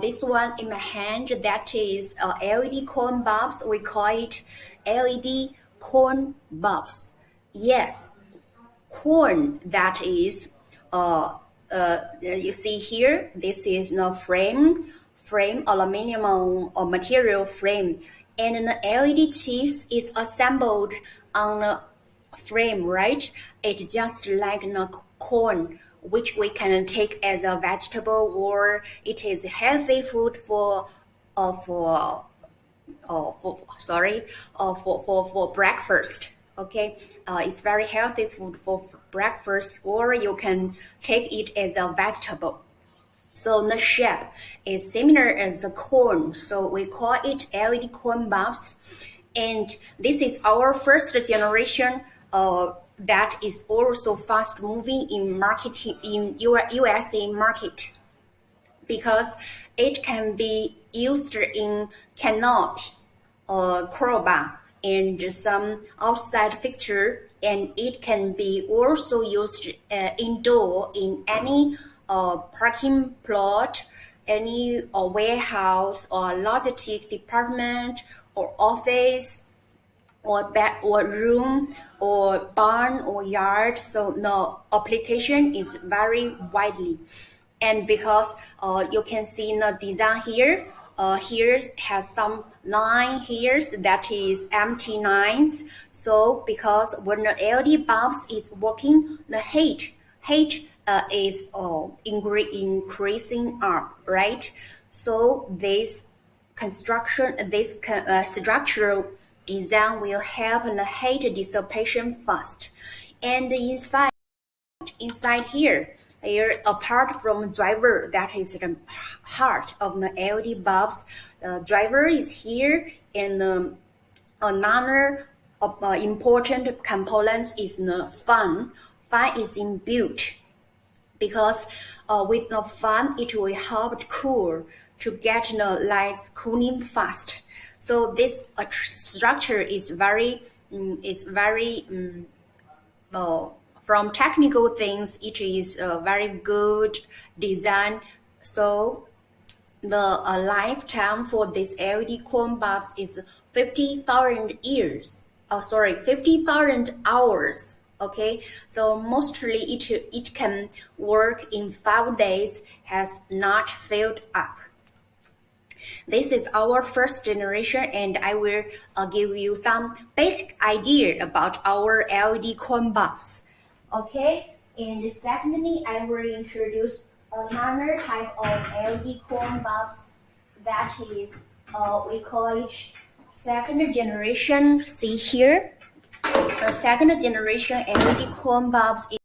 this one in my hand, that is LED corn bulbs. We call it LED corn bulbs. Yes, corn, that is, you see here, this is the frame, aluminum material frame, and the LED chips is assembled on the frame, right? It's just like the corn, which we can take as a vegetable, or it is healthy food for breakfast. Okay, it's very healthy food for breakfast, or you can take it as a vegetable. So the shape is similar as the corn, so we call it LED corn bulbs. And this is our first generation that is also fast moving in marketing in USA market, because it can be used in canopy, crowbar, and some outside fixture, and it can be also used indoor in any parking plot, any warehouse or logistic department or office or room or barn or yard. So the application is very widely. And because you can see the design here, here has some line here, that is empty lines. So because when the LED bulbs is working, the heat is increasing up, right? So this structural design will help the heat dissipation fast. And inside here, apart from driver, that is the heart of the LED bulbs, driver is here, and another important component is the fan. Fan is inbuilt, because with the fan it will help to get the lights cooling fast. So this structure is very from technical things, it is a very good design. So the lifetime for this LED corn bulbs is 50,000 years. 50,000 hours. Okay, so mostly it can work in 5 days, has not filled up. This is our first generation, and I will give you some basic idea about our LED corn bulbs. Okay, and secondly, I will introduce another type of LED corn bulbs, that is, we call it second generation. See here, the second generation LED corn bulbs